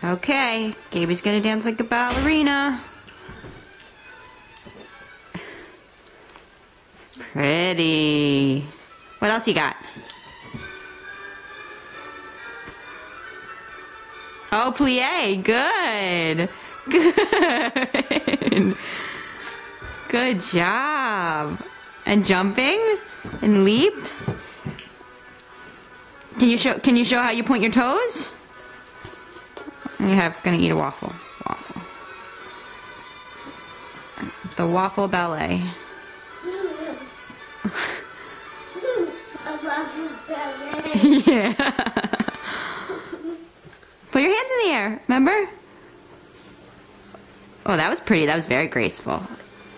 Okay, Gaby's gonna dance like a ballerina. Pretty. What else you got? Oh, plie. Good. Good. Good job. And jumping and leaps. Can you show how you point your toes? Gonna eat a waffle. Waffle. The waffle ballet. Yeah. Put your hands in the air, remember? Oh, that was pretty. That was very graceful.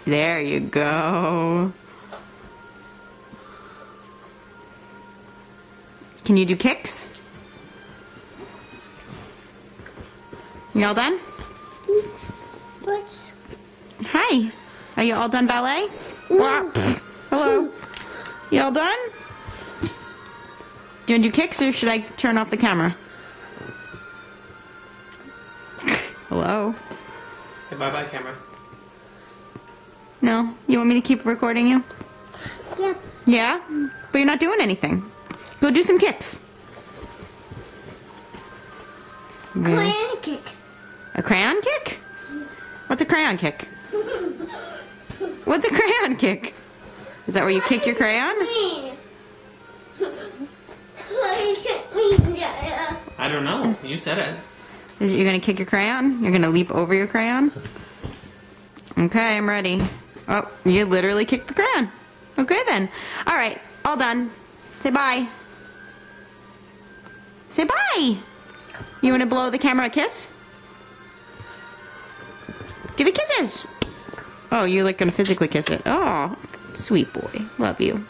There you go. Can you do kicks? You all done? What? Hi. Are you all done ballet? Hello. You all done? Do you want to do kicks or should I turn off the camera? Hello? Say bye-bye, camera. No? You want me to keep recording you? Yeah. Yeah? But you're not doing anything. Go do some kicks. Crayon kick. A crayon kick? What's a crayon kick? What's a crayon kick? Is that where you kick your crayon? I don't know. You said it. Is it you're gonna kick your crayon? You're gonna leap over your crayon? Okay, I'm ready. Oh, you literally kicked the crayon. Okay then. Alright, all done. Say bye. Say bye! You wanna blow the camera a kiss? Give it kisses! Oh, you're like gonna physically kiss it. Oh, sweet boy. Love you.